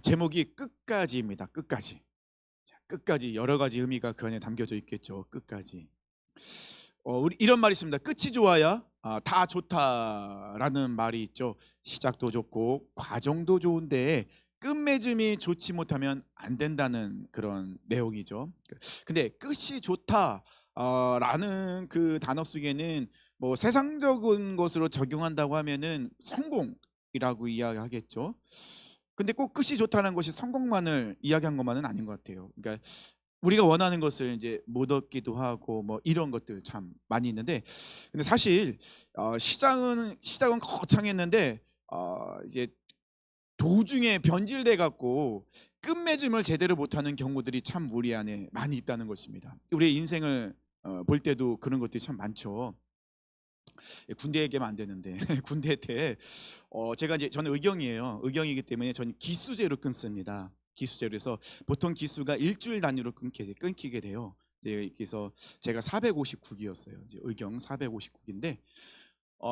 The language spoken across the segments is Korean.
제목이 끝까지입니다. 끝까지. 자, 끝까지 여러 가지 의미가 그 안에 담겨져 있겠죠. 끝까지. 우리 이런 말이 있습니다. 끝이 좋아야 다 좋다라는 말이 있죠. 시작도 좋고 과정도 좋은데 끝맺음이 좋지 못하면 안 된다는 그런 내용이죠. 근데 끝이 좋다 라는 그 단어 속에는 뭐 세상적인 것으로 적용한다고 하면은 성공이라고 이야기하겠죠. 근데 꼭 끝이 좋다는 것이 성공만을 이야기한 것만은 아닌 것 같아요. 그러니까 우리가 원하는 것을 이제 못 얻기도 하고 뭐 이런 것들 참 많이 있는데, 근데 사실 시작은 거창했는데 이제 도중에 변질돼 갖고 끝맺음을 제대로 못하는 경우들이 참 우리 안에 많이 있다는 것입니다. 우리의 인생을 볼 때도 그런 것들이 참 많죠. 군대 얘기하면 안 되는데 군대 때 제가 이제 저는 의경이에요. 의경이기 때문에 저는 기수제로 끊습니다. 기수제로 해서 보통 기수가 일주일 단위로 끊기게 돼요. 그래서 제가 459기였어요. 이제 의경 459기인데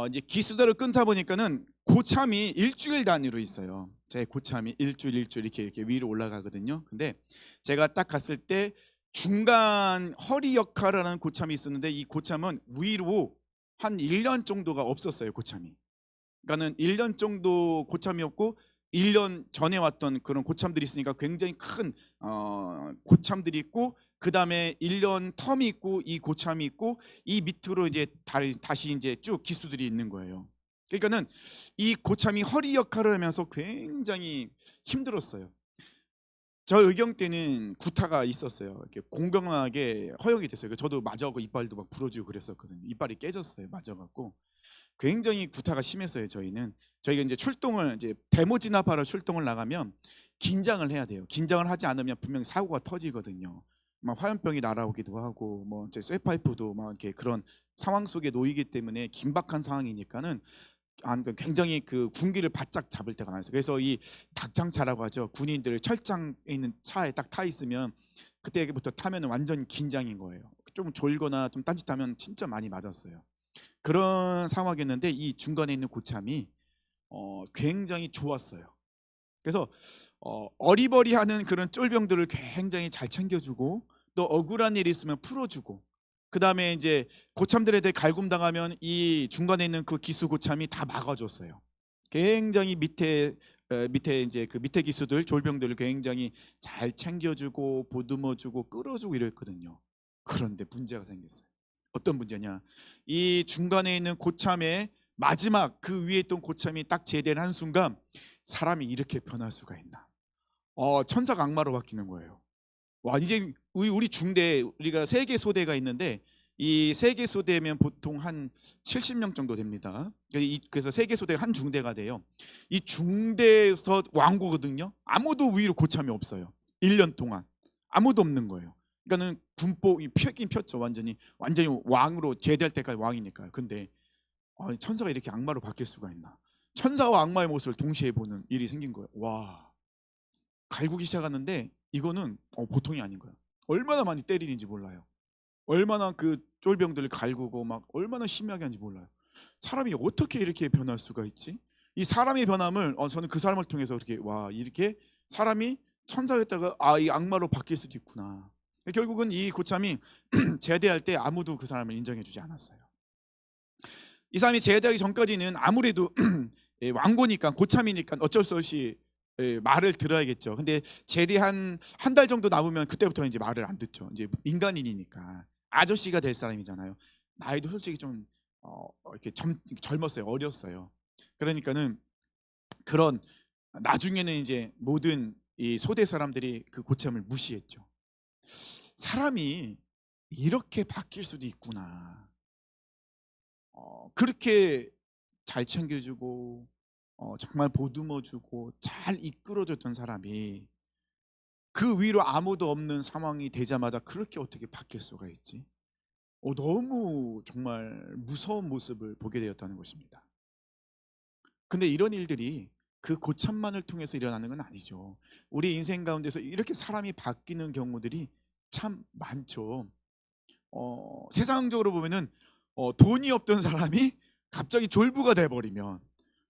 이제 기수대로 끊다 보니까는 고참이 일주일 단위로 있어요. 제 고참이 일주일 이렇게 위로 올라가거든요. 근데 제가 딱 갔을 때 중간 허리 역할을 하는 고참이 있었는데 이 고참은 위로 한 1년 정도가 없었어요. 고참이. 그러니까는 1년 정도 고참이었고 1년 전에 왔던 그런 고참들이 있으니까 굉장히 큰 고참들이 있고, 그 다음에 1년 텀이 있고 이 고참이 있고 이 밑으로 이제 다시 이제 쭉 기수들이 있는 거예요. 그러니까는 이 고참이 허리 역할을 하면서 굉장히 힘들었어요. 저 의경 때는 구타가 있었어요. 이렇게 공평하게 허용이 됐어요. 저도 맞아갖고 이빨도 막 부러지고 그랬었거든요. 이빨이 깨졌어요. 맞아갖고 굉장히 구타가 심했어요. 저희가 이제 출동을 이제 데모 진압하러 출동을 나가면 긴장을 해야 돼요. 긴장을 하지 않으면 분명히 사고가 터지거든요. 막 화염병이 날아오기도 하고 뭐 이제 쇠파이프도 막 이렇게 그런 상황 속에 놓이기 때문에 긴박한 상황이니까는 굉장히 그 군기를 바짝 잡을 때가 많았어요. 그래서 이 닭장차라고 하죠. 군인들 철장에 있는 차에 딱 타 있으면 그때부터 타면 완전 긴장인 거예요. 좀 졸거나 좀 딴짓하면 진짜 많이 맞았어요. 그런 상황이었는데 이 중간에 있는 고참이 굉장히 좋았어요. 그래서 어리버리하는 그런 쫄병들을 굉장히 잘 챙겨주고 또 억울한 일이 있으면 풀어주고, 그 다음에 이제 고참들에 대해 갈굼당하면 이 중간에 있는 그 기수 고참이 다 막아줬어요. 굉장히 밑에 이제 그 밑에 기수들 졸병들을 굉장히 잘 챙겨주고 보듬어주고 끌어주고 이랬거든요. 그런데 문제가 생겼어요. 어떤 문제냐? 이 중간에 있는 고참의 마지막 그 위에 있던 고참이 딱 제대를 한 순간 사람이 이렇게 변할 수가 있나? 천사가 악마로 바뀌는 거예요. 와, 이제 우리 중대, 우리가 세 개 소대가 있는데 이 세 개 소대면 보통 한 70명 정도 됩니다. 그래서 세 개 소대가 한 중대가 돼요. 이 중대에서 왕고거든요. 아무도 위로 고참이 없어요. 1년 동안 아무도 없는 거예요. 그러니까는 군복이 펴긴 폈죠. 완전히 왕으로 제대할 때까지 왕이니까요. 근데 천사가 이렇게 악마로 바뀔 수가 있나? 천사와 악마의 모습을 동시에 보는 일이 생긴 거예요. 와, 갈구기 시작하는데 이거는 보통이 아닌 거예요. 얼마나 많이 때리는지 몰라요. 얼마나 그 쫄병들을 갈구고 막 얼마나 심하게 하는지 몰라요. 사람이 어떻게 이렇게 변할 수가 있지? 이 사람의 변함을 저는 그 사람을 통해서 이렇게 사람이 천사였다가 이 악마로 바뀔 수도 있구나. 결국은 이 고참이 제대할 때 아무도 그 사람을 인정해주지 않았어요. 이 사람이 제대하기 전까지는 아무래도 왕고니까 고참이니까 어쩔 수 없이 말을 들어야겠죠. 근데 제대한 한 달 정도 남으면 그때부터 이제 말을 안 듣죠. 이제 민간인이니까 아저씨가 될 사람이잖아요. 나이도 솔직히 좀 이렇게 젊었어요. 어렸어요. 그러니까는 그런 나중에는 이제 모든 이 소대 사람들이 그 고참을 무시했죠. 사람이 이렇게 바뀔 수도 있구나. 그렇게 잘 챙겨주고 정말 보듬어주고 잘 이끌어줬던 사람이 그 위로 아무도 없는 상황이 되자마자 그렇게 어떻게 바뀔 수가 있지? 너무 정말 무서운 모습을 보게 되었다는 것입니다. 근데 이런 일들이 그 고참만을 통해서 일어나는 건 아니죠. 우리 인생 가운데서 이렇게 사람이 바뀌는 경우들이 참 많죠. 세상적으로 보면은 돈이 없던 사람이 갑자기 졸부가 돼버리면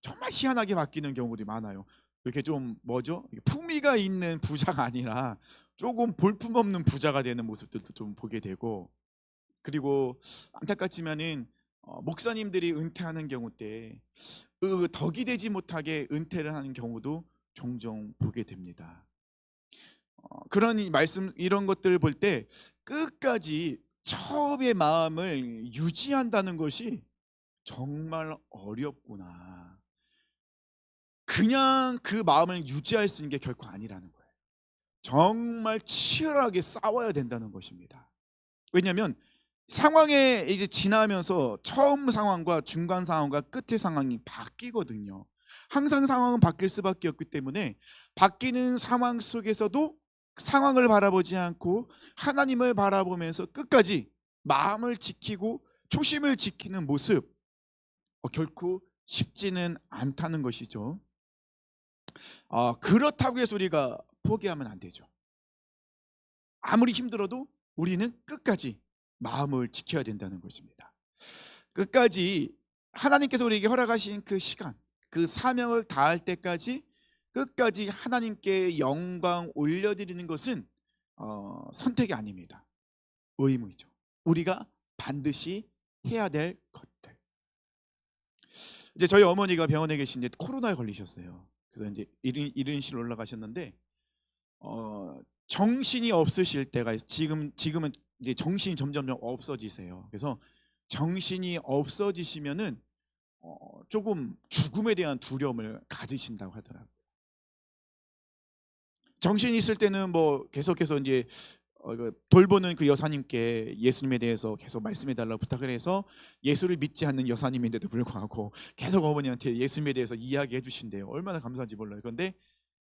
정말 희한하게 바뀌는 경우들이 많아요. 이렇게 좀 뭐죠? 품위가 있는 부자가 아니라 조금 볼품없는 부자가 되는 모습들도 좀 보게 되고, 그리고 안타깝지만은 목사님들이 은퇴하는 경우 때 덕이 되지 못하게 은퇴를 하는 경우도 종종 보게 됩니다. 그런 말씀 이런 것들을 볼 때 끝까지 처음의 마음을 유지한다는 것이 정말 어렵구나. 그냥 그 마음을 유지할 수 있는 게 결코 아니라는 거예요. 정말 치열하게 싸워야 된다는 것입니다. 왜냐하면 상황에 이제 지나면서 처음 상황과 중간 상황과 끝의 상황이 바뀌거든요. 항상 상황은 바뀔 수밖에 없기 때문에 바뀌는 상황 속에서도 상황을 바라보지 않고 하나님을 바라보면서 끝까지 마음을 지키고 초심을 지키는 모습, 결코 쉽지는 않다는 것이죠. 그렇다고 해서 우리가 포기하면 안 되죠. 아무리 힘들어도 우리는 끝까지 마음을 지켜야 된다는 것입니다. 끝까지 하나님께서 우리에게 허락하신 그 시간, 그 사명을 다할 때까지 끝까지 하나님께 영광 올려드리는 것은 선택이 아닙니다. 의무이죠. 우리가 반드시 해야 될 것들. 이제 저희 어머니가 병원에 계신데 코로나에 걸리셨어요. 그래서 이제 1인실 올라가셨는데 정신이 없으실 때가 지금은 이제 정신이 점점 없어지세요. 그래서 정신이 없어지시면은 조금 죽음에 대한 두려움을 가지신다고 하더라고요. 정신이 있을 때는 뭐 계속해서 이제 돌보는 그 여사님께 예수님에 대해서 계속 말씀해 달라고 부탁을 해서 예수를 믿지 않는 여사님인데도 불구하고 계속 어머니한테 예수님에 대해서 이야기해 주신대요. 얼마나 감사한지 몰라요. 그런데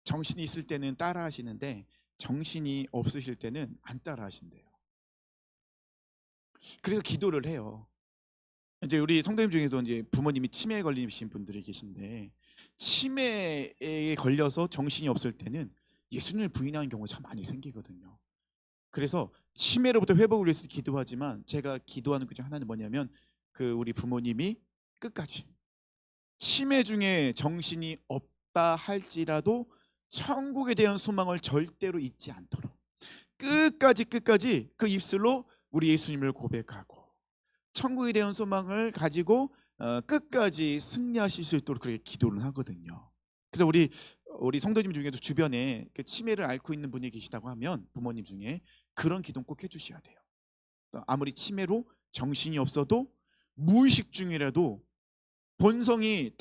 정신이 있을 때는 따라 하시는데 정신이 없으실 때는 안 따라 하신대요. 그래서 기도를 해요. 이제 우리 성도님 중에서 이제 부모님이 치매에 걸리신 분들이 계신데 치매에 걸려서 정신이 없을 때는 예수님을 부인하는 경우가 참 많이 생기거든요. 그래서 치매로부터 회복을 위해서 기도하지만 제가 기도하는 그 중 하나는 뭐냐면 그 우리 부모님이 끝까지 치매 중에 정신이 없다 할지라도 천국에 대한 소망을 절대로 잊지 않도록 끝까지 그 입술로 우리 예수님을 고백하고 천국에 대한 소망을 가지고 끝까지 승리하실 수 있도록 그렇게 기도를 하거든요. 그래서 우리 성도님 중에도 주변에 그 치매를 앓고 있는 분이 계시다고 하면 부모님 중에 그런 기도 꼭 해주셔야 돼요. 아무리 치매로 정신이 없어도 무의식 중이라도 본성이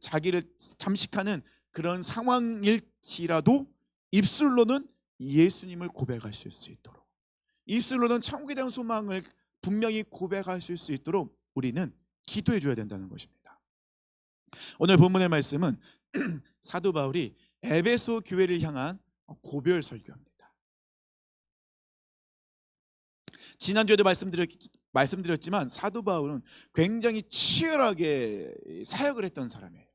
자기를 잠식하는 그런 상황일지라도 입술로는 예수님을 고백하실 수 있도록, 입술로는 천국에 대한 소망을 분명히 고백하실 수 있도록 우리는 기도해 줘야 된다는 것입니다. 오늘 본문의 말씀은 사도 바울이 에베소 교회를 향한 고별 설교입니다. 지난주에도 말씀드렸지만 사도 바울은 굉장히 치열하게 사역을 했던 사람이에요.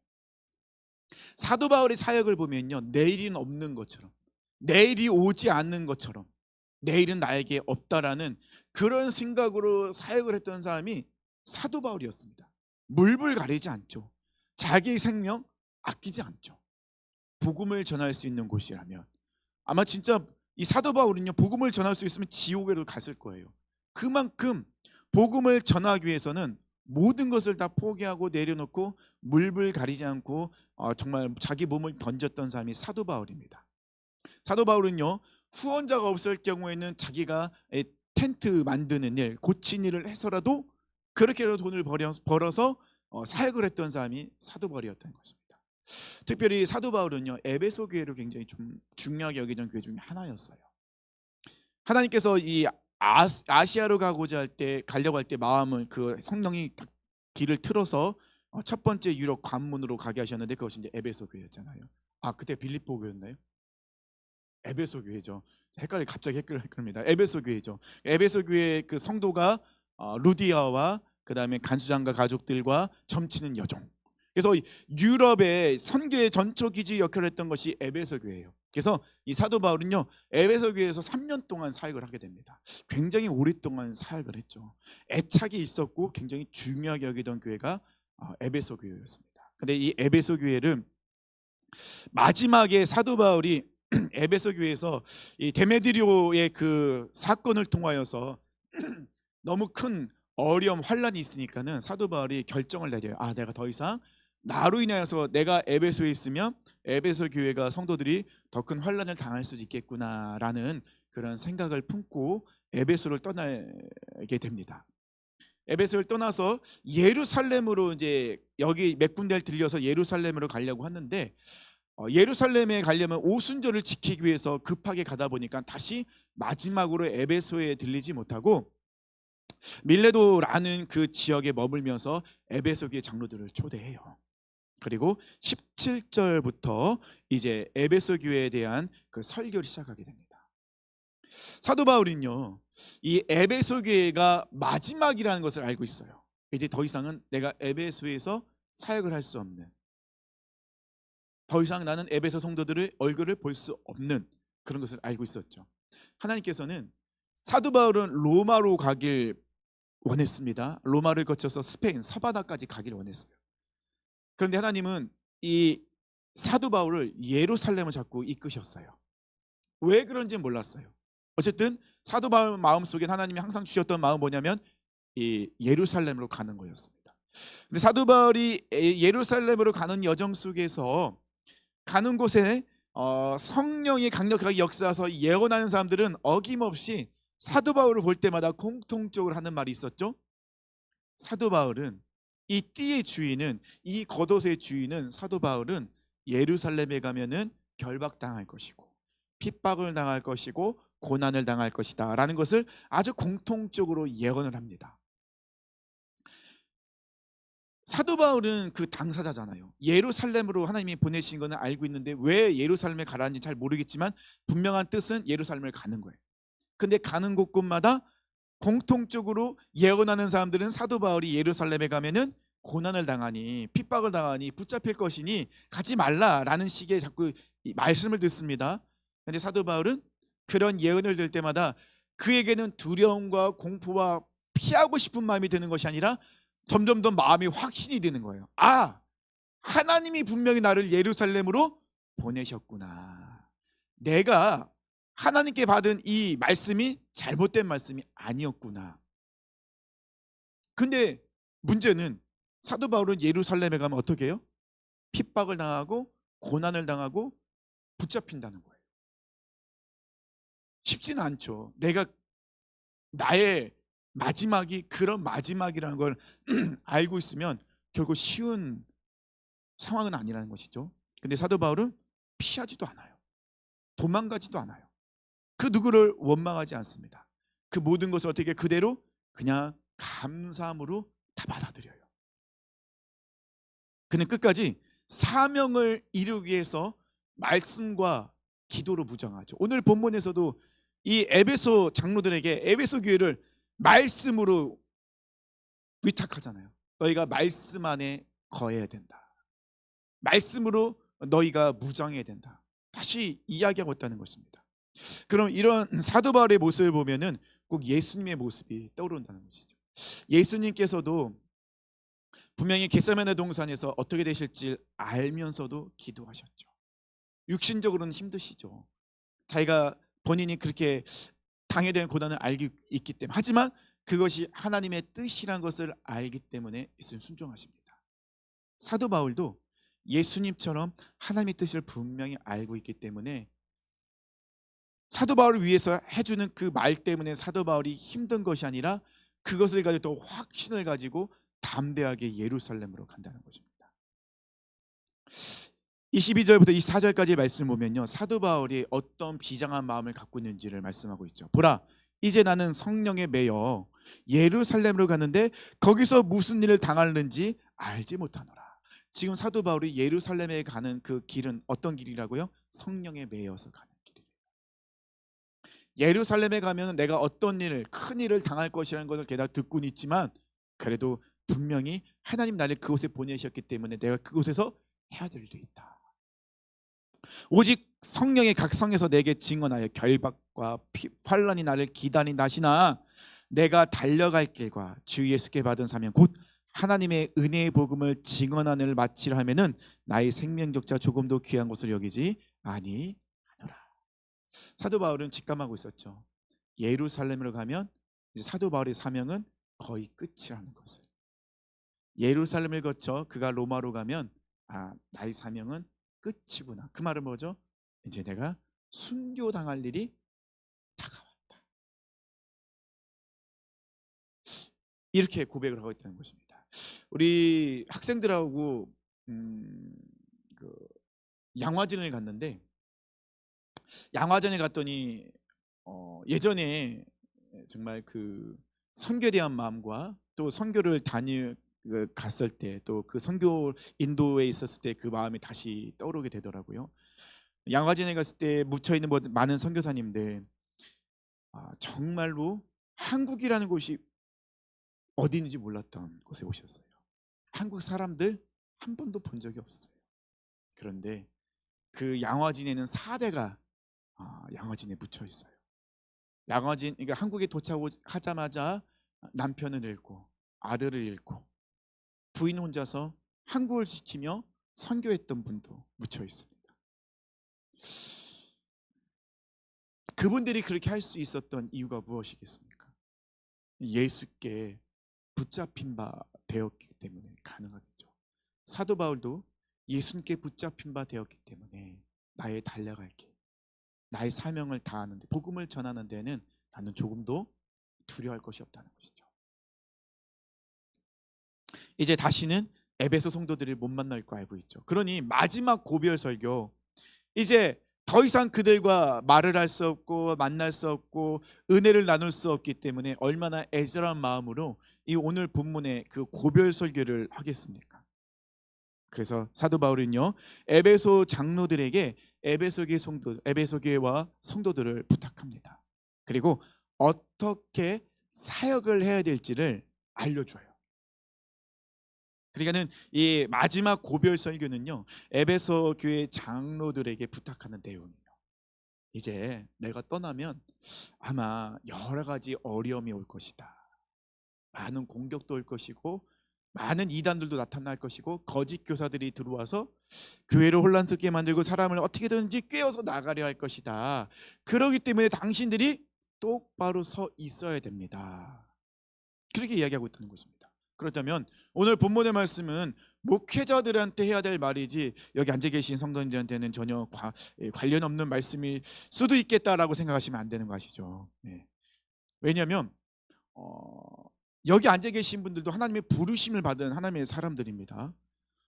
사도 바울의 사역을 보면요, 내일은 없는 것처럼, 내일이 오지 않는 것처럼, 내일은 나에게 없다라는 그런 생각으로 사역을 했던 사람이 사도 바울이었습니다. 물불 가리지 않죠. 자기 생명 아끼지 않죠. 복음을 전할 수 있는 곳이라면 아마 진짜 이 사도 바울은요, 복음을 전할 수 있으면 지옥에도 갔을 거예요. 그만큼 복음을 전하기 위해서는 모든 것을 다 포기하고 내려놓고 물불 가리지 않고 정말 자기 몸을 던졌던 사람이 사도 바울입니다. 사도 바울은요, 후원자가 없을 경우에는 자기가 텐트 만드는 일, 고친 일을 해서라도 그렇게라도 돈을 벌어서 사역을 했던 사람이 사도 바울이었다는 것입니다. 특별히 사도 바울은요, 에베소 교회를 굉장히 좀 중요하게 여기던 교회 중에 하나였어요. 하나님께서 이 아시아로 가려고 할 때 마음을 그 성령이 딱 길을 틀어서 첫 번째 유럽 관문으로 가게 하셨는데 그것이 이제 에베소 교회였잖아요. 그때 빌립보 교회였나요? 에베소 교회죠. 갑자기 헷갈립니다. 에베소 교회죠. 에베소 교회 그 성도가 루디아와 그다음에 간수장과 가족들과 점치는 여종. 그래서 유럽의 선교의 전초 기지 역할을 했던 것이 에베소 교회예요. 그래서 이 사도 바울은요, 에베소 교회에서 3년 동안 사역을 하게 됩니다. 굉장히 오랫동안 사역을 했죠. 애착이 있었고 굉장히 중요하게 여기던 교회가 에베소 교회였습니다. 근데 이 에베소 교회를 마지막에 사도 바울이 에베소 교회에서 이 데메드리오의 그 사건을 통하여서 너무 큰 어려움 환란이 있으니까는 사도 바울이 결정을 내려요. 아, 내가 더 이상 나로 인하여서 내가 에베소에 있으면 에베소 교회가 성도들이 더 큰 환란을 당할 수도 있겠구나라는 그런 생각을 품고 에베소를 떠나게 됩니다. 에베소를 떠나서 예루살렘으로 이제 여기 몇 군데를 들려서 예루살렘으로 가려고 하는데 예루살렘에 가려면 오순절을 지키기 위해서 급하게 가다 보니까 다시 마지막으로 에베소에 들리지 못하고 밀레도라는 그 지역에 머물면서 에베소 교회 장로들을 초대해요. 그리고 17절부터 이제 에베소 교회에 대한 그 설교를 시작하게 됩니다. 사도 바울은요, 이 에베소 교회가 마지막이라는 것을 알고 있어요. 이제 더 이상은 내가 에베소에서 사역을 할 수 없는, 더 이상 나는 에베소 성도들의 얼굴을 볼 수 없는 그런 것을 알고 있었죠. 하나님께서는 사도 바울은 로마로 가길 원했습니다. 로마를 거쳐서 스페인 서바다까지 가길 원했어요. 그런데 하나님은 이 사도 바울을 예루살렘을 자꾸 이끄셨어요. 왜 그런지 몰랐어요. 어쨌든 사도 바울 마음속에 하나님이 항상 주셨던 마음은 뭐냐면 이 예루살렘으로 가는 거였습니다. 근데 사도 바울이 예루살렘으로 가는 여정 속에서 가는 곳에 성령이 강력하게 역사해서 예언하는 사람들은 어김없이 사도 바울을 볼 때마다 공통적으로 하는 말이 있었죠. 사도 바울은, 이 띠의 주인은, 이 겉옷의 주인은, 사도 바울은 예루살렘에 가면은 결박당할 것이고 핍박을 당할 것이고 고난을 당할 것이다 라는 것을 아주 공통적으로 예언을 합니다. 사도 바울은 그 당사자잖아요. 예루살렘으로 하나님이 보내신 것은 알고 있는데 왜 예루살렘에 가라는지 잘 모르겠지만 분명한 뜻은 예루살렘을 가는 거예요. 근데 가는 곳곳마다 공통적으로 예언하는 사람들은 사도 바울이 예루살렘에 가면은 고난을 당하니 핍박을 당하니 붙잡힐 것이니 가지 말라라는 식의 자꾸 말씀을 듣습니다. 그런데 사도 바울은 그런 예언을 들 때마다 그에게는 두려움과 공포와 피하고 싶은 마음이 드는 것이 아니라 점점 더 마음이 확신이 되는 거예요. 아, 하나님이 분명히 나를 예루살렘으로 보내셨구나. 내가 하나님께 받은 이 말씀이 잘못된 말씀이 아니었구나. 근데 문제는 사도 바울은 예루살렘에 가면 어떻게 해요? 핍박을 당하고 고난을 당하고 붙잡힌다는 거예요. 쉽지는 않죠. 내가 나의 마지막이 그런 마지막이라는 걸 알고 있으면 결국 쉬운 상황은 아니라는 것이죠. 근데 사도 바울은 피하지도 않아요. 도망가지도 않아요. 그 누구를 원망하지 않습니다. 그 모든 것을 어떻게 그대로 그냥 감사함으로 다 받아들여요. 그는 끝까지 사명을 이루기 위해서 말씀과 기도로 무장하죠. 오늘 본문에서도 이 에베소 장로들에게 에베소 교회를 말씀으로 위탁하잖아요. 너희가 말씀 안에 거해야 된다. 말씀으로 너희가 무장해야 된다. 다시 이야기하고 있다는 것입니다. 그럼 이런 사도 바울의 모습을 보면은 꼭 예수님의 모습이 떠오른다는 것이죠. 예수님께서도 분명히 겟세마네 동산에서 어떻게 되실지 알면서도 기도하셨죠. 육신적으로는 힘드시죠. 자기가 본인이 그렇게 당해야 되는 고난을 알고 있기 때문에, 하지만 그것이 하나님의 뜻이란 것을 알기 때문에 예수님 순종하십니다. 사도 바울도 예수님처럼 하나님의 뜻을 분명히 알고 있기 때문에 사도 바울을 위해서 해주는 그 말 때문에 사도 바울이 힘든 것이 아니라 그것을 가지고 또 확신을 가지고 담대하게 예루살렘으로 간다는 것입니다. 22절부터 24절까지 말씀 보면요, 사도 바울이 어떤 비장한 마음을 갖고 있는지를 말씀하고 있죠. 보라, 이제 나는 성령에 매여 예루살렘으로 가는데 거기서 무슨 일을 당하는지 알지 못하노라. 지금 사도 바울이 예루살렘에 가는 그 길은 어떤 길이라고요? 성령에 매여서 가는 길이에요. 예루살렘에 가면 내가 어떤 일, 큰 일을 당할 것이라는 것을 게다가 듣고는 있지만 그래도 분명히 하나님 나를 그곳에 보내셨기 때문에 내가 그곳에서 해야 될 일도 있다. 오직 성령의 각성에서 내게 증언하여 결박과 환난이 나를 기다린다시나 내가 달려갈 길과 주 예수께 받은 사명 곧 하나님의 은혜의 복음을 증언하는 일을 마치려 하면은 나의 생명적자 조금도 귀한 것을 여기지 아니하노라. 사도 바울은 직감하고 있었죠. 예루살렘으로 가면 이제 사도 바울의 사명은 거의 끝이라는 것을. 예루살렘을 거쳐 그가 로마로 가면 나의 사명은 끝이구나. 그 말은 뭐죠? 이제 내가 순교당할 일이 다가왔다. 이렇게 고백을 하고 있다는 것입니다. 우리 학생들하고 그 양화진을 갔는데, 양화진을 갔더니 예전에 정말 그 선교에 대한 마음과 또 선교를 갔을 때 또 그 선교 인도에 있었을 때 그 마음이 다시 떠오르게 되더라고요. 양화진에 갔을 때 묻혀 있는 많은 선교사님들, 정말로 한국이라는 곳이 어디 있는지 몰랐던 곳에 오셨어요. 한국 사람들 한 번도 본 적이 없어요. 그런데 그 양화진에는 4대가 양화진에 묻혀 있어요. 양화진, 그러니까 한국에 도착하자마자 남편을 잃고 아들을 잃고 부인 혼자서 한국을 지키며 선교했던 분도 묻혀 있습니다. 그분들이 그렇게 할 수 있었던 이유가 무엇이겠습니까? 예수께 붙잡힌 바 되었기 때문에 가능하겠죠. 사도 바울도 예수님께 붙잡힌 바 되었기 때문에 나의 달려갈 길, 나의 사명을 다하는데, 복음을 전하는 데는 나는 조금도 두려워할 것이 없다는 것이죠. 이제 다시는 에베소 성도들을 못 만날 거 알고 있죠. 그러니 마지막 고별 설교, 이제 더 이상 그들과 말을 할 수 없고 만날 수 없고 은혜를 나눌 수 없기 때문에 얼마나 애절한 마음으로 이 오늘 본문의 그 고별 설교를 하겠습니까? 그래서 사도 바울은요, 에베소 장로들에게 에베소 교회와 성도들을 부탁합니다. 그리고 어떻게 사역을 해야 될지를 알려줘요. 그러니까는 이 마지막 고별 설교는요, 에베소 교회 장로들에게 부탁하는 내용이에요. 이제 내가 떠나면 아마 여러 가지 어려움이 올 것이다. 많은 공격도 올 것이고 많은 이단들도 나타날 것이고 거짓 교사들이 들어와서 교회를 혼란스럽게 만들고 사람을 어떻게든지 꿰어서 나가려 할 것이다. 그렇기 때문에 당신들이 똑바로 서 있어야 됩니다. 그렇게 이야기하고 있다는 것입니다. 그렇다면 오늘 본문의 말씀은 목회자들한테 해야 될 말이지 여기 앉아 계신 성도님들한테는 전혀 관련 없는 말씀일 수도 있겠다라고 생각하시면 안 되는 거 아시죠? 네. 왜냐하면 여기 앉아 계신 분들도 하나님의 부르심을 받은 하나님의 사람들입니다.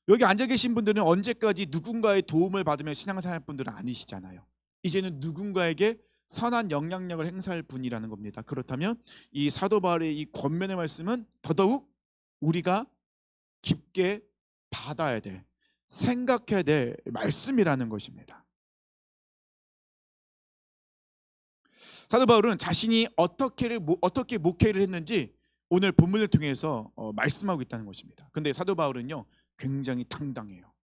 여기 앉아 계신 분들은 언제까지 누군가의 도움을 받으며 신앙생활 분들은 아니시잖아요. 이제는 누군가에게 선한 영향력을 행사할 분이라는 겁니다. 그렇다면 이 사도 바울의 이 권면의 말씀은 더더욱 우리가 깊게 받아야 될, 생각해야 될 말씀이라는 것입니다. 사도 바울은 자신이 어떻게 목회를 했는지 오늘 본문을 통해서 말씀하고 있다는 것입니다. 근데 사도 바울은요, 굉장히 당당해요.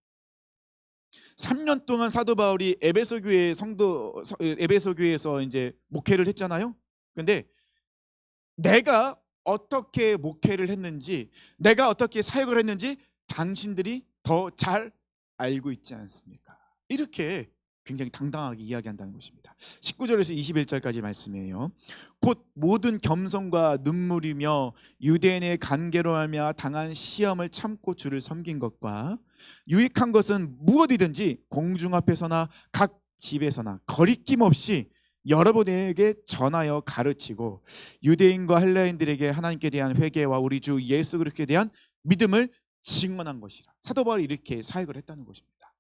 3년 동안 사도 바울이 에베소 교회에서 이제 목회를 했잖아요. 근데 내가 어떻게 목회를 했는지, 내가 어떻게 사역을 했는지 당신들이 더 잘 알고 있지 않습니까? 이렇게 굉장히 당당하게 이야기한다는 것입니다. 19절에서 21절까지 말씀이에요. 곧 모든 겸손과 눈물이며 유대인의 간계로 말미암아 당한 시험을 참고 주를 섬긴 것과 유익한 것은 무엇이든지 공중 앞에서나 각 집에서나 거리낌 없이 여러분에게 전하여 가르치고 유대인과 헬라인들에게 하나님께 대한 회개와 우리 주 예수 그리스도에 대한 믿음을 증언한 것이라. 사도 바울이 이렇게 사역을 했다는 것입니다.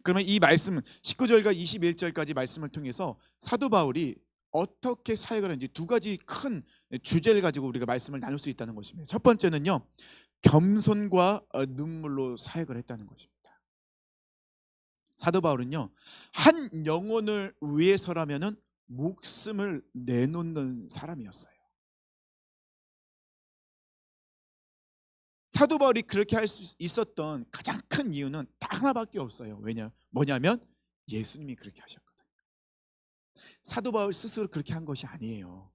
그러면 이 말씀 19절과 21절까지 말씀을 통해서 사도 바울이 어떻게 사역을 하는지 두 가지 큰 주제를 가지고 우리가 말씀을 나눌 수 있다는 것입니다. 첫 번째는요, 겸손과 눈물로 사역을 했다는 것입니다. 사도 바울은요, 한 영혼을 위해서라면은 목숨을 내놓는 사람이었어요. 사도 바울이 그렇게 할 수 있었던 가장 큰 이유는 딱 하나밖에 없어요. 뭐냐면 예수님이 그렇게 하셨거든요. 사도 바울 스스로 그렇게 한 것이 아니에요.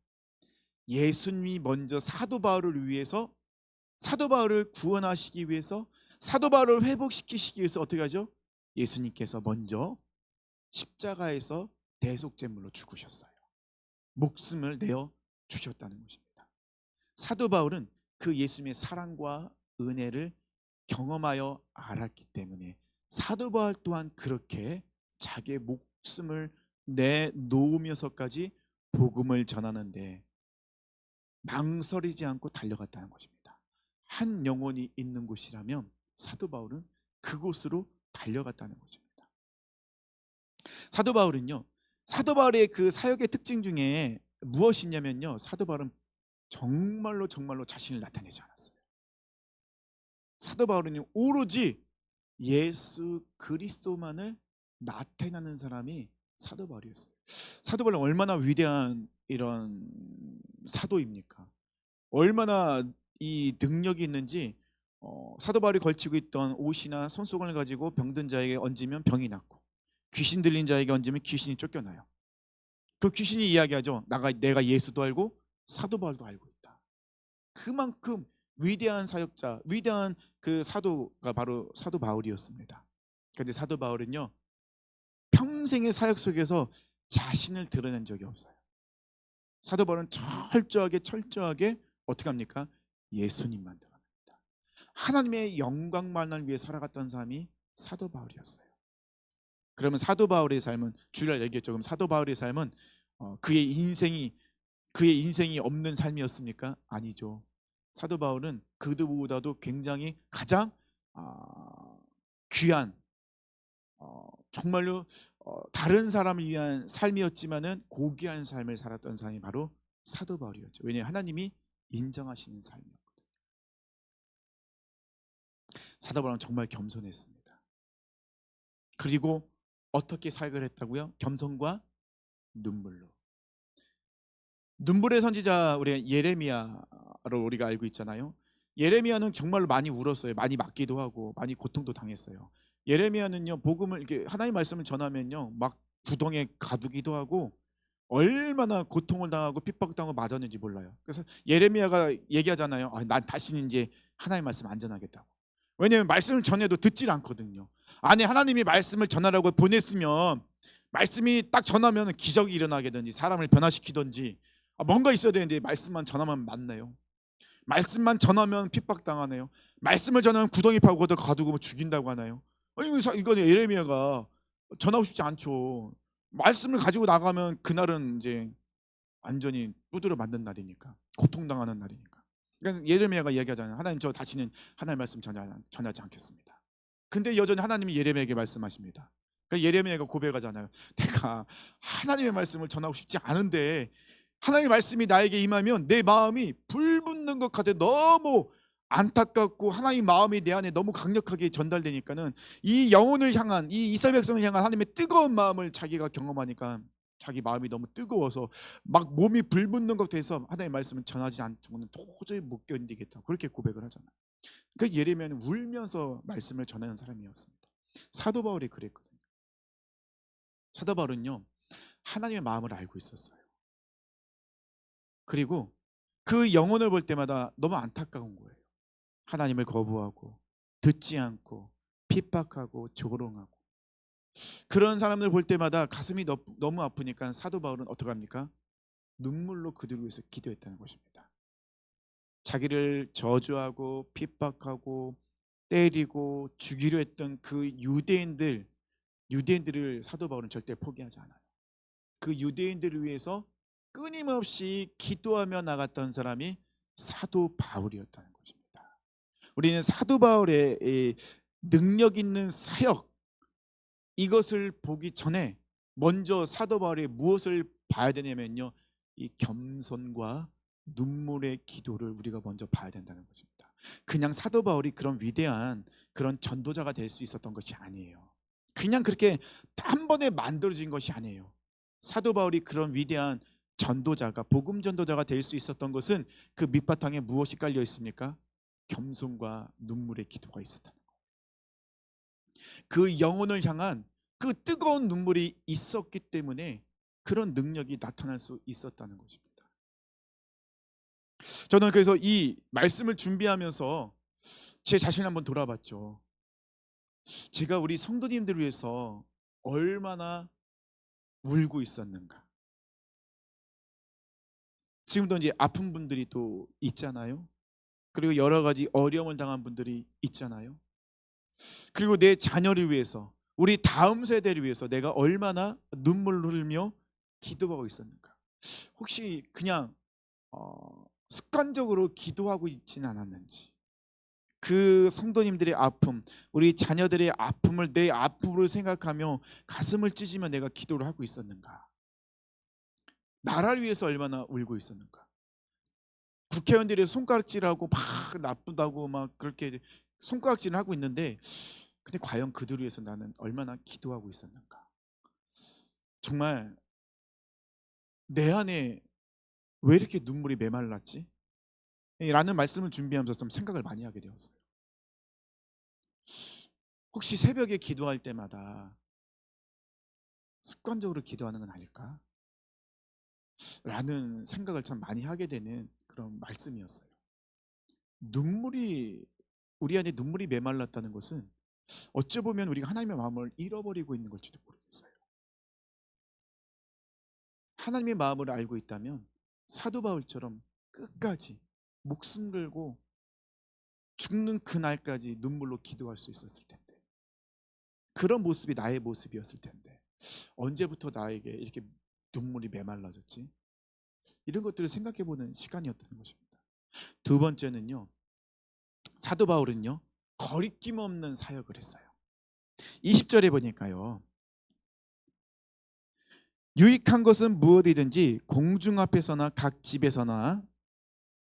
예수님이 먼저 사도 바울을 위해서 사도 바울을 구원하시기 위해서, 사도 바울을 회복시키시기 위해서 어떻게 하죠? 예수님께서 먼저 십자가에서 대속제물로 죽으셨어요. 목숨을 내어 주셨다는 것입니다. 사도 바울은 그 예수님의 사랑과 은혜를 경험하여 알았기 때문에 사도 바울 또한 그렇게 자기의 목숨을 내놓으면서까지 복음을 전하는데 망설이지 않고 달려갔다는 것입니다. 한 영혼이 있는 곳이라면 사도 바울은 그곳으로 달려갔다는 것입니다. 사도 바울은요, 사도 바울의 그 사역의 특징 중에 무엇이 있냐면요, 사도 바울은 정말로 자신을 나타내지 않았어요. 사도 바울은 오로지 예수 그리스도만을 나타내는 사람이 사도 바울이었어요. 사도 바울은 얼마나 위대한 이런 사도입니까? 얼마나 이 능력이 있는지, 사도 바울이 걸치고 있던 옷이나 손수건을 가지고 병든 자에게 얹으면 병이 낫고, 귀신 들린 자에게 얹으면 귀신이 쫓겨나요. 그 귀신이 이야기하죠. 내가 예수도 알고 사도 바울도 알고 있다. 그만큼 위대한 사역자, 위대한 그 사도가 바로 사도 바울이었습니다. 그런데 사도 바울은요, 평생의 사역 속에서 자신을 드러낸 적이 없어요. 사도 바울은 철저하게 어떻게 합니까? 예수님만 드러냅니다. 하나님의 영광만을 위해 살아갔던 사람이 사도 바울이었어요. 그러면 사도 바울의 삶은, 주일날 얘기했죠. 그럼 사도 바울의 삶은 그의 인생이 없는 삶이었습니까? 아니죠. 사도 바울은 그들보다도 굉장히 가장 귀한, 정말로 다른 사람을 위한 삶이었지만은 고귀한 삶을 살았던 사람이 바로 사도 바울이었죠. 왜냐하면 하나님이 인정하시는 삶이었거든요. 사도 바울은 정말 겸손했습니다. 그리고 어떻게 사역을 했다고요? 겸손과 눈물로. 눈물의 선지자 우리 예레미야를 우리가 알고 있잖아요. 예레미야는 정말로 많이 울었어요. 많이 맞기도 하고 많이 고통도 당했어요. 예레미야는요, 복음을 이렇게 하나님의 말씀을 전하면요, 막 구덩이에 가두기도 하고 얼마나 고통을 당하고 핍박당하고 맞았는지 몰라요. 그래서 예레미야가 얘기하잖아요. 난 다시는 이제 하나님의 말씀 안 전하겠다고. 왜냐하면 말씀을 전해도 듣질 않거든요. 아니, 하나님이 말씀을 전하라고 보냈으면 말씀이 딱 전하면 기적이 일어나게든지 사람을 변화시키든지 뭔가 있어야 되는데 말씀만 전하면 맞나요? 말씀만 전하면 핍박당하네요. 말씀을 전하면 구덩이 파고 가두고 죽인다고 하나요? 아니, 이건 예레미야가 전하고 싶지 않죠. 말씀을 가지고 나가면 그날은 이제 완전히 두드려 맞는 날이니까, 고통당하는 날이니까. 그래서 예레미야가 이야기하잖아요. 하나님, 저 다시는 하나님 말씀 전하지 않겠습니다. 근데 여전히 하나님이 예레미야에게 말씀하십니다. 그러니까 예레미야가 고백하잖아요. 내가 하나님의 말씀을 전하고 싶지 않은데 하나님의 말씀이 나에게 임하면 내 마음이 불 붙는 것 같아 너무 안타깝고 하나님 마음이 내 안에 너무 강력하게 전달되니까는 이 영혼을 향한, 이 이스라엘 백성을 향한 하나님의 뜨거운 마음을 자기가 경험하니까 자기 마음이 너무 뜨거워서 막 몸이 불 붙는 것 같아서 하나님의 말씀을 전하지 않고는 도저히 못 견디겠다, 그렇게 고백을 하잖아요. 그러니까 예레미야는 울면서 말씀을 전하는 사람이었습니다. 사도 바울이 그랬거든요. 사도 바울은요, 하나님의 마음을 알고 있었어요. 그리고 그 영혼을 볼 때마다 너무 안타까운 거예요. 하나님을 거부하고 듣지 않고 핍박하고 조롱하고 그런 사람들 볼 때마다 가슴이 너무 아프니까 사도 바울은 어떻게 합니까? 눈물로 그들을 위해서 기도했다는 것입니다. 자기를 저주하고 핍박하고 때리고 죽이려 했던 그 유대인들을 사도 바울은 절대 포기하지 않아요. 그 유대인들을 위해서 끊임없이 기도하며 나갔던 사람이 사도 바울이었다는 것입니다. 우리는 사도 바울의 능력 있는 사역, 이것을 보기 전에 먼저 사도 바울이 무엇을 봐야 되냐면요, 이 겸손과 눈물의 기도를 우리가 먼저 봐야 된다는 것입니다. 그냥 사도 바울이 그런 위대한 그런 전도자가 될 수 있었던 것이 아니에요. 그냥 그렇게 한 번에 만들어진 것이 아니에요. 사도 바울이 그런 위대한 전도자가, 복음 전도자가 될 수 있었던 것은 그 밑바탕에 무엇이 깔려 있습니까? 겸손과 눈물의 기도가 있었다는 거예요. 그 영혼을 향한 그 뜨거운 눈물이 있었기 때문에 그런 능력이 나타날 수 있었다는 것입니다. 저는 그래서 이 말씀을 준비하면서 제 자신을 한번 돌아봤죠. 제가 우리 성도님들을 위해서 얼마나 울고 있었는가. 지금도 이제 아픈 분들이 또 있잖아요. 그리고 여러 가지 어려움을 당한 분들이 있잖아요. 그리고 내 자녀를 위해서, 우리 다음 세대를 위해서 내가 얼마나 눈물을 흘리며 기도하고 있었는가. 혹시 그냥 습관적으로 기도하고 있지는 않았는지, 그 성도님들의 아픔, 우리 자녀들의 아픔을 내 아픔으로 생각하며 가슴을 찢으며 내가 기도를 하고 있었는가. 나라를 위해서 얼마나 울고 있었는가. 국회의원들이 손가락질하고 막 나쁘다고 막 그렇게 손가락질을 하고 있는데, 근데 과연 그들을 위해서 나는 얼마나 기도하고 있었는가. 정말 내 안에 왜 이렇게 눈물이 메말랐지? 라는 말씀을 준비하면서 좀 생각을 많이 하게 되었어요. 혹시 새벽에 기도할 때마다 습관적으로 기도하는 건 아닐까? 라는 생각을 참 많이 하게 되는 그런 말씀이었어요. 눈물이, 우리 안에 눈물이 메말랐다는 것은 어찌 보면 우리가 하나님의 마음을 잃어버리고 있는 걸지도 모르겠어요. 하나님의 마음을 알고 있다면 사도 바울처럼 끝까지 목숨 걸고 죽는 그날까지 눈물로 기도할 수 있었을 텐데, 그런 모습이 나의 모습이었을 텐데, 언제부터 나에게 이렇게 눈물이 메말라졌지? 이런 것들을 생각해 보는 시간이었다는 것입니다. 두 번째는요, 사도 바울은요 거리낌 없는 사역을 했어요. 20절에 보니까요, 유익한 것은 무엇이든지 공중 앞에서나 각 집에서나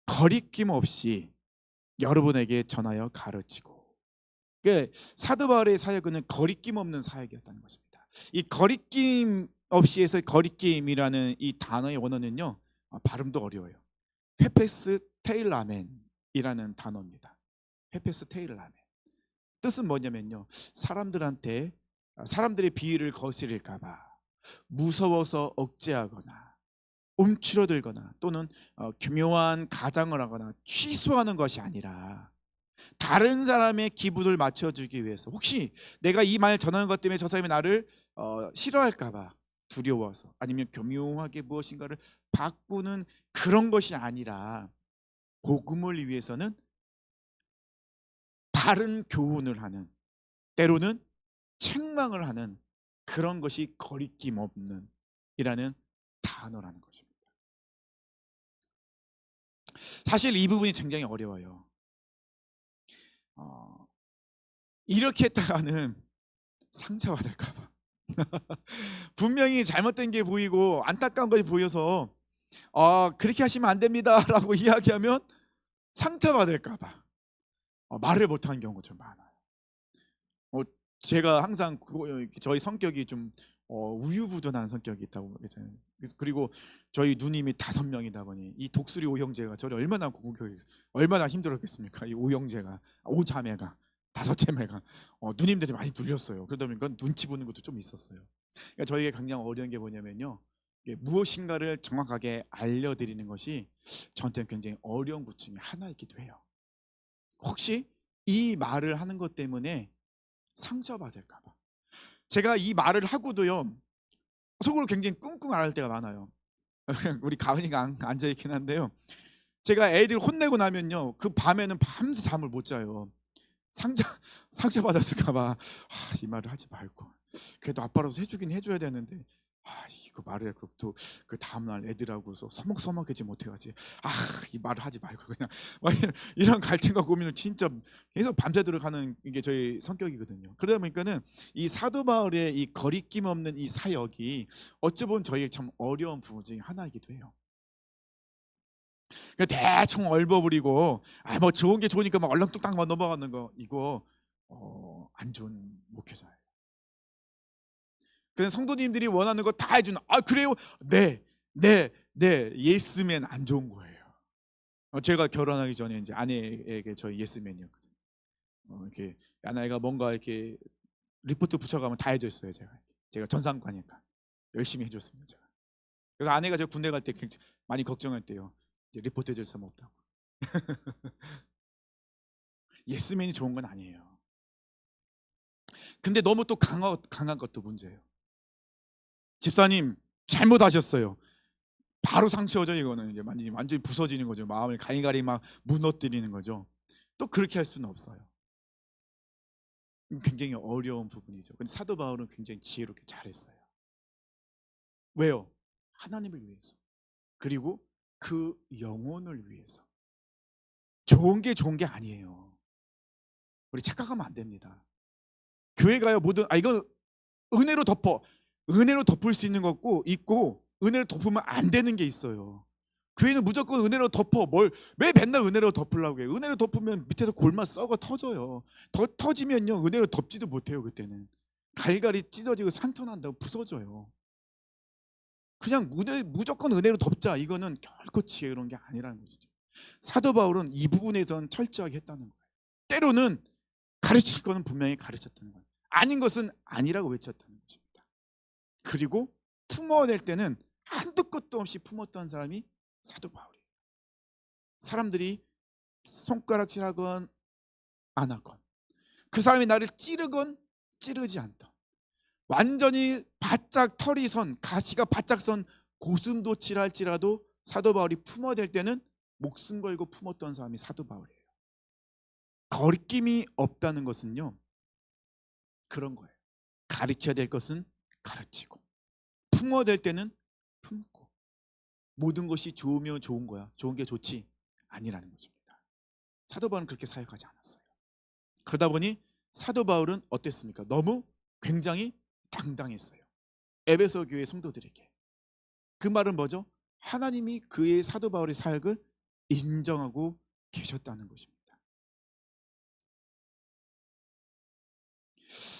거리낌 없이 여러분에게 전하여 가르치고. 그러니까 사도 바울의 사역은 거리낌 없는 사역이었다는 것입니다. 이 거리낌 없이에서 거리낌이라는 이 단어의 원어는요, 발음도 어려워요. 페페스 테일라멘이라는 단어입니다. 페페스 테일라멘. 뜻은 뭐냐면요, 사람들한테 사람들의 비위를 거스릴까 봐 무서워서 억제하거나 움츠러들거나 또는 교묘한 가장을 하거나 취소하는 것이 아니라, 다른 사람의 기분을 맞춰주기 위해서, 혹시 내가 이 말 전하는 것 때문에 저 사람이 나를 싫어할까 봐 두려워서, 아니면 교묘하게 무엇인가를 바꾸는 그런 것이 아니라, 복음을 위해서는 바른 교훈을 하는, 때로는 책망을 하는 그런 것이 거리낌 없는 이라는 단어라는 것입니다. 사실 이 부분이 굉장히 어려워요. 이렇게 했다가는 상처받을까 봐. 분명히 잘못된 게 보이고 안타까운 것이 보여서 그렇게 하시면 안 됩니다라고 이야기하면 상처받을까 봐 말을 못하는 경우가 좀 많아요. 제가 항상 저희 성격이 좀 우유부단한 성격이 있다고 그랬잖아요. 그리고 저희 누님이 5명이다 보니 이 독수리 오형제가 저를 얼마나 얼마나 힘들었겠습니까? 이 오형제가, 오자매가, 5자매가 누님들이 많이 눌렸어요. 그러다 보니까 눈치 보는 것도 좀 있었어요. 그러니까 저희가 굉장히 어려운 게 뭐냐면요, 무엇인가를 정확하게 알려드리는 것이 저한테는 굉장히 어려운 것 중에 하나이기도 해요. 혹시 이 말을 하는 것 때문에 상처받을까 봐. 제가 이 말을 하고도요, 속으로 굉장히 끙끙 앓을 때가 많아요. 우리 가은이가 앉아 있긴 한데요, 제가 애들 혼내고 나면요, 그 밤에는 밤새 잠을 못 자요. 상처받았을까 봐. 이 말을 하지 말고, 그래도 아빠로서 해주긴 해줘야 되는데 이거 말을 또 그 다음날 애들하고서 서먹서먹해지 못해가지, 이 말을 하지 말고 그냥 막 이런 갈증과 고민을 진짜 계속 밤새도록 하는 게 저희 성격이거든요. 그러다 보니까는 이 사도 바울의 이 거리낌 없는 이 사역이 어찌 보면 저희의 참 어려운 부분 중에 하나이기도 해요. 대충 얼버무리고 뭐 좋은 게 좋으니까 막 얼렁뚱땅 넘어가는 거, 이거 안 좋은 목회자예요. 그냥 성도님들이 원하는 거 다 해주는, 그래요? 네, 네, 네, 예스맨 안 좋은 거예요. 제가 결혼하기 전에 이제 아내에게 저희 예스맨이었거든요. 이렇게 아내가 뭔가 이렇게 리포트 붙여가면 다 해줬어요. 제가 전상과니까 열심히 해줬습니다. 제가. 그래서 아내가 저 군대 갈 때 많이 걱정할 때요, 이제 리포트 해줄 사람 없다고. 예스맨이 좋은 건 아니에요. 근데 너무 또 강한 것도 문제예요. 집사님 잘못하셨어요. 바로 상처죠. 이거는 이제 완전히 부서지는 거죠. 마음을 갈갈이 막 무너뜨리는 거죠. 또 그렇게 할 수는 없어요. 굉장히 어려운 부분이죠. 근데 사도 바울은 굉장히 지혜롭게 잘했어요. 왜요? 하나님을 위해서. 그리고 그 영혼을 위해서. 좋은 게 아니에요. 우리 착각하면 안 됩니다. 교회 가요. 이건 은혜로 은혜로 덮을 수 있는 거고 있고, 은혜로 덮으면 안 되는 게 있어요. 교회는 무조건 은혜로 덮어. 왜 맨날 은혜로 덮으려고 해요? 은혜로 덮으면 밑에서 골마 썩어 터져요. 더 터지면요, 은혜로 덮지도 못해요. 그때는 갈갈이 찢어지고 상처 난다고 부서져요. 그냥 무조건 은혜로 덮자, 이거는 결코 지혜로운 게 아니라는 것이죠. 사도 바울은 이 부분에선 철저하게 했다는 거예요. 때로는 가르칠 거는 분명히 가르쳤다는 거예요. 아닌 것은 아니라고 외쳤다는 것입니다. 그리고 품어낼 때는 한두 끝도 없이 품었던 사람이 사도 바울이에요. 사람들이 손가락질하건 안 하건, 그 사람이 나를 찌르건 찌르지 않던, 완전히 바짝 털이 선, 가시가 바짝 선 고슴도치랄지라도 사도 바울이 품어댈 때는 목숨 걸고 품었던 사람이 사도 바울이에요. 거리낌이 없다는 것은요, 그런 거예요. 가르쳐야 될 것은 가르치고, 품어댈 때는 품고, 모든 것이 좋으면 좋은 거야, 좋은 게 좋지 아니라는 것입니다. 사도 바울은 그렇게 사역하지 않았어요. 그러다 보니 사도 바울은 어땠습니까? 너무 굉장히 당당했어요. 에베소 교회 성도들에게. 그 말은 뭐죠? 하나님이 그의 사도 바울의 사역을 인정하고 계셨다는 것입니다.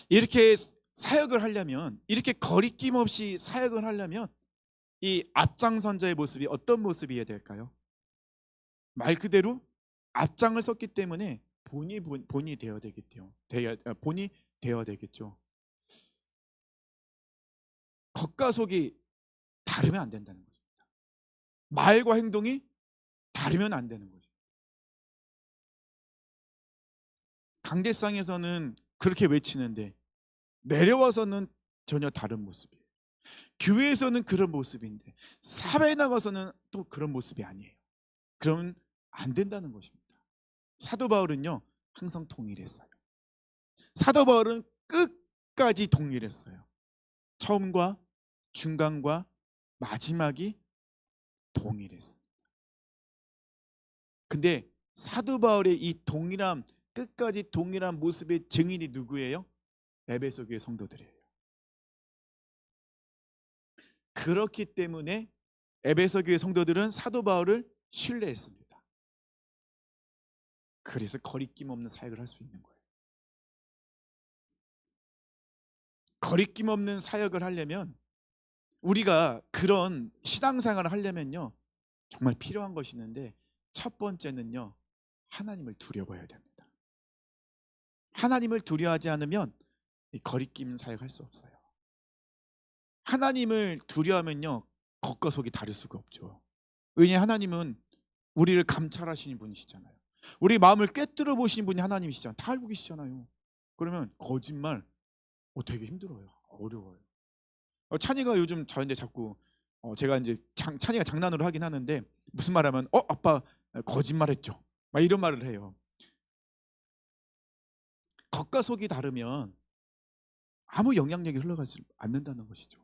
이렇게 사역을 하려면, 이렇게 거리낌 없이 사역을 하려면 이 앞장선자의 모습이 어떤 모습이어야 될까요? 말 그대로 앞장을 섰기 때문에 본이 되어야 되겠죠. 본이 되어야 되겠죠. 겉과 속이 다르면 안 된다는 것입니다. 말과 행동이 다르면 안 되는 거죠. 강대상에서는 그렇게 외치는데 내려와서는 전혀 다른 모습이에요. 교회에서는 그런 모습인데 사회에 나가서는 또 그런 모습이 아니에요. 그러면 안 된다는 것입니다. 사도 바울은요, 항상 동일했어요. 사도 바울은 끝까지 동일했어요. 처음과 중간과 마지막이 동일했습니다. 근데 사도 바울의 이 동일함, 끝까지 동일한 모습의 증인이 누구예요? 에베소 교회 성도들이에요. 그렇기 때문에 에베소 교회 성도들은 사도 바울을 신뢰했습니다. 그래서 거리낌 없는 사역을 할 수 있는 거예요. 거리낌 없는 사역을 하려면, 우리가 그런 신앙생활을 하려면요, 정말 필요한 것이 있는데, 첫 번째는요, 하나님을 두려워해야 됩니다. 하나님을 두려워하지 않으면 거리낌 사역할 수 없어요. 하나님을 두려워하면요, 겉과 속이 다를 수가 없죠. 왜냐하면 하나님은 우리를 감찰하시는 분이시잖아요. 우리 마음을 꿰뚫어 보시는 분이 하나님이시잖아요. 다 알고 계시잖아요. 그러면 거짓말 되게 힘들어요. 어려워요. 찬이가 요즘 저한테 자꾸 제가 이제 찬이가 장난으로 하긴 하는데, 무슨 말하면 아빠 거짓말했죠, 막 이런 말을 해요. 겉과 속이 다르면 아무 영향력이 흘러가지 않는다는 것이죠.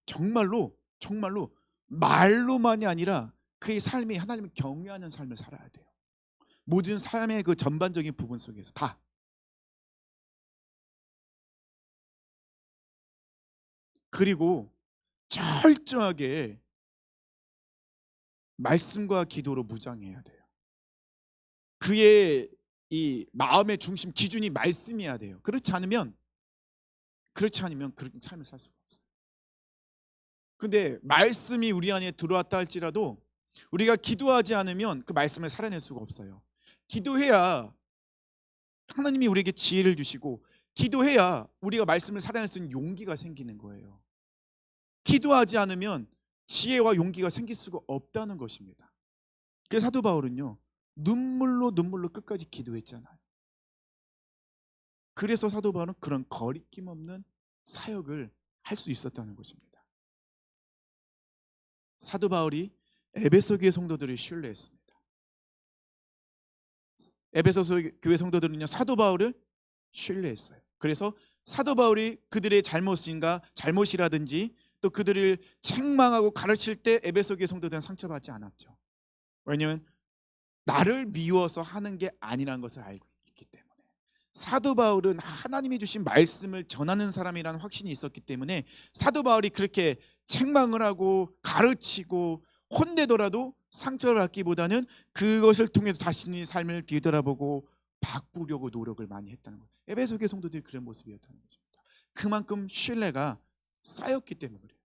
정말로 말로만이 아니라 그의 삶이 하나님을 경외하는 삶을 살아야 돼요. 모든 삶의 그 전반적인 부분 속에서 다. 그리고 철저하게 말씀과 기도로 무장해야 돼요. 그의 이 마음의 중심 기준이 말씀이어야 돼요. 그렇지 않으면 그런 삶을 살 수가 없어요. 근데 말씀이 우리 안에 들어왔다 할지라도 우리가 기도하지 않으면 그 말씀을 살아낼 수가 없어요. 기도해야 하나님이 우리에게 지혜를 주시고, 기도해야 우리가 말씀을 살아낼 수 있는 용기가 생기는 거예요. 기도하지 않으면 지혜와 용기가 생길 수가 없다는 것입니다. 그 사도 바울은요, 눈물로 끝까지 기도했잖아요. 그래서 사도 바울은 그런 거리낌 없는 사역을 할 수 있었다는 것입니다. 사도 바울이 에베소 교회 성도들을 신뢰했습니다. 에베소 교회 성도들은요, 사도 바울을 신뢰했어요. 그래서 사도 바울이 그들의 잘못이라든지 또 그들을 책망하고 가르칠 때 에베소 교회 성도들은 상처받지 않았죠. 왜냐하면 나를 미워서 하는 게 아니라는 것을 알고 있기 때문에. 사도 바울은 하나님이 주신 말씀을 전하는 사람이라는 확신이 있었기 때문에 사도 바울이 그렇게 책망을 하고 가르치고 혼내더라도 상처를 받기보다는 그것을 통해서 자신의 삶을 뒤돌아보고 바꾸려고 노력을 많이 했다는 거예요. 에베소 교회 성도들이 그런 모습이었다는 것입니다. 그만큼 신뢰가 쌓였기 때문에 그래요.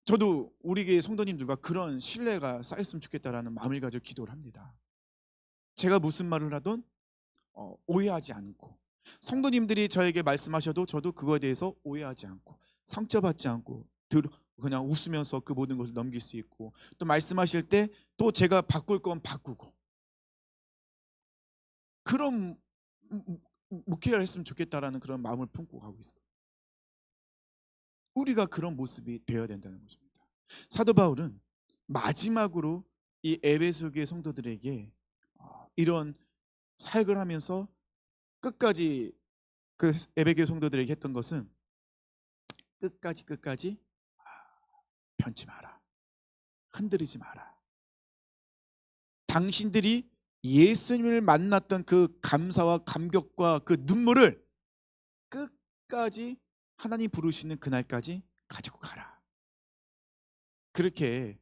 저도 우리 교회 성도님들과 그런 신뢰가 쌓였으면 좋겠다라는 마음을 가지고 기도를 합니다. 제가 무슨 말을 하든 오해하지 않고, 성도님들이 저에게 말씀하셔도 저도 그거에 대해서 오해하지 않고 상처받지 않고 그냥 웃으면서 그 모든 것을 넘길 수 있고, 또 말씀하실 때 또 제가 바꿀 건 바꾸고, 그런 목회를 했으면 좋겠다라는 그런 마음을 품고 가고 있습니다. 우리가 그런 모습이 되어야 된다는 것입니다. 사도 바울은 마지막으로 이 에베소 교회 성도들에게 이런 사역을 하면서 끝까지 그 에베소 교회 성도들에게 했던 것은 끝까지 변치 마라, 흔들리지 마라. 당신들이 예수님을 만났던 그 감사와 감격과 그 눈물을 끝까지 하나님 부르시는 그날까지 가지고 가라. 그렇게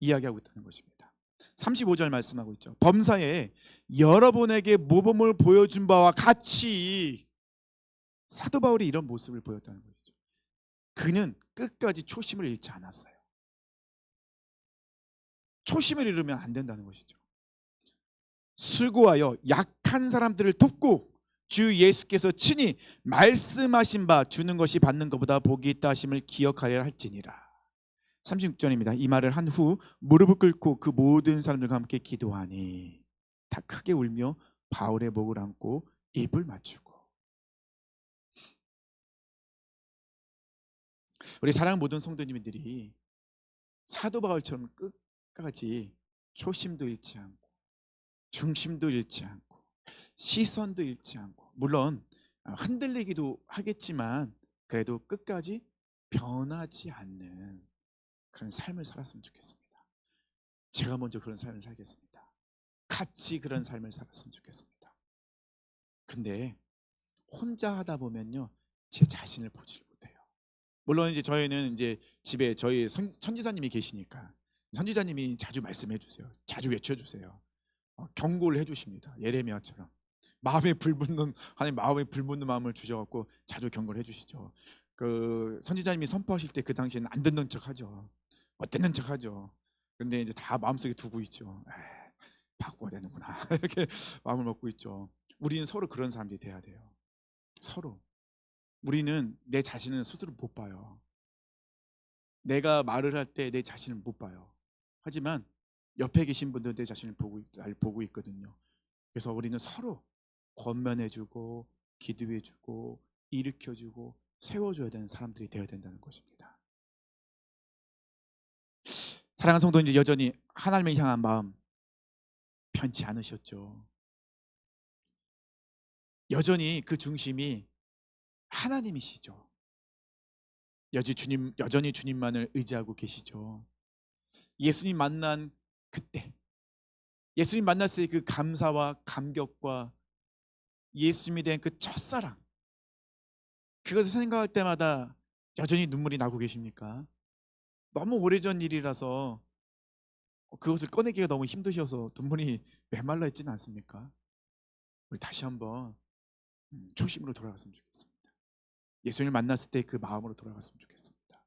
이야기하고 있다는 것입니다. 35절 말씀하고 있죠. 범사에 여러분에게 모범을 보여준 바와 같이 사도 바울이 이런 모습을 보였다는 것이죠. 그는 끝까지 초심을 잃지 않았어요. 초심을 잃으면 안 된다는 것이죠. 수고하여 약한 사람들을 돕고 주 예수께서 친히 말씀하신 바 주는 것이 받는 것보다 복이 있다 하심을 기억하려 할지니라. 36절입니다. 이 말을 한 후 무릎을 꿇고 그 모든 사람들과 함께 기도하니 다 크게 울며 바울의 목을 안고 입을 맞추고. 우리 사랑하는 모든 성도님들이 사도 바울처럼 끝까지 초심도 잃지 않고 중심도 잃지 않고 시선도 잃지 않고, 물론 흔들리기도 하겠지만 그래도 끝까지 변하지 않는 그런 삶을 살았으면 좋겠습니다. 제가 먼저 그런 삶을 살겠습니다. 같이 그런 삶을 살았으면 좋겠습니다. 근데 혼자 하다 보면요, 제 자신을 보질 못해요. 물론 이제 저희는 이제 집에 저희 선지자님이 계시니까 선지자님이 자주 말씀해 주세요. 자주 외쳐 주세요. 경고를 해주십니다. 예레미야처럼 마음에 불붙는, 하나님 마음에 불붙는 마음을 주셔갖고 자주 경고를 해주시죠. 그 선지자님이 선포하실 때 그 당시에는 안 듣는 척하죠. 듣는 척하죠. 근데 이제 다 마음속에 두고 있죠. 바꿔야 되는구나 이렇게 마음을 먹고 있죠. 우리는 서로 그런 사람들이 돼야 돼요. 서로. 우리는 내 자신은 스스로 못 봐요. 내가 말을 할 때 내 자신을 못 봐요. 하지만 옆에 계신 분들 내 자신을 잘 보고 있거든요. 그래서 우리는 서로 권면해주고 기도해주고 일으켜주고 세워줘야 되는 사람들이 되어야 된다는 것입니다. 사랑하는 성도님들, 여전히 하나님을 향한 마음 편치 않으셨죠. 여전히 그 중심이 하나님이시죠. 여전히 주님만을 의지하고 계시죠. 예수님 만난 그때, 예수님 만났을 때 그 감사와 감격과 예수님에 대한 그 첫사랑, 그것을 생각할 때마다 여전히 눈물이 나고 계십니까? 너무 오래전 일이라서 그것을 꺼내기가 너무 힘드셔서 눈물이 메말라 있지는 않습니까? 우리 다시 한번 초심으로 돌아갔으면 좋겠습니다. 예수님을 만났을 때 그 마음으로 돌아갔으면 좋겠습니다.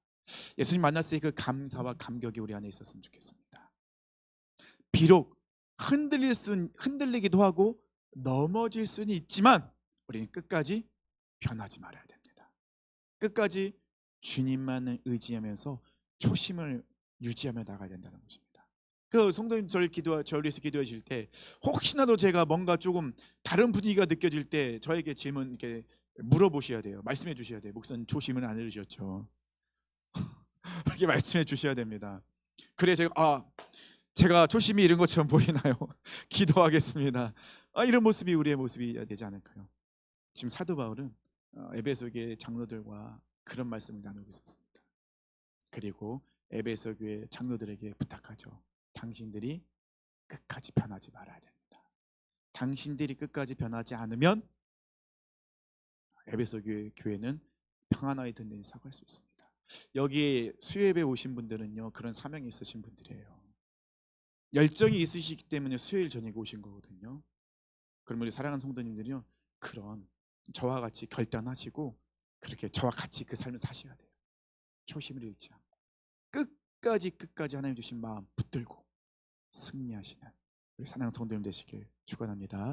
예수님 만났을 때 그 감사와 감격이 우리 안에 있었으면 좋겠습니다. 비록 흔들리기도 하고 넘어질 수는 있지만 우리는 끝까지 변하지 말아야 됩니다. 끝까지 주님만을 의지하면서 초심을 유지하며 나가야 된다는 것입니다. 그 성도님 저를 위해서 기도해 주실 때 혹시나도 제가 뭔가 조금 다른 분위기가 느껴질 때 저에게 질문 이렇게 물어보셔야 돼요. 말씀해 주셔야 돼요. 목사님 조심은 안 해주셨죠? 이렇게 말씀해 주셔야 됩니다. 그래 제가 조심히 이런 것처럼 보이나요? 기도하겠습니다. 이런 모습이 우리의 모습이 되지 않을까요? 지금 사도 바울은 에베소 교회 장로들과 그런 말씀을 나누고 있었습니다. 그리고 에베소 교회 장로들에게 부탁하죠. 당신들이 끝까지 변하지 말아야 됩니다. 당신들이 끝까지 변하지 않으면 에베소 교회는 평안하게 든든히 서갈 수 있습니다. 여기 수요예배 오신 분들은요, 그런 사명이 있으신 분들이에요. 열정이 있으시기 때문에 수요일 저녁에 오신 거거든요. 그럼 우리 사랑하는 성도님들이요, 그런 저와 같이 결단하시고 그렇게 저와 같이 그 삶을 사셔야 돼요. 초심을 잃지 않고 끝까지 하나님 주신 마음 붙들고 승리하시는 우리 사랑하는 성도님 되시길 축원합니다.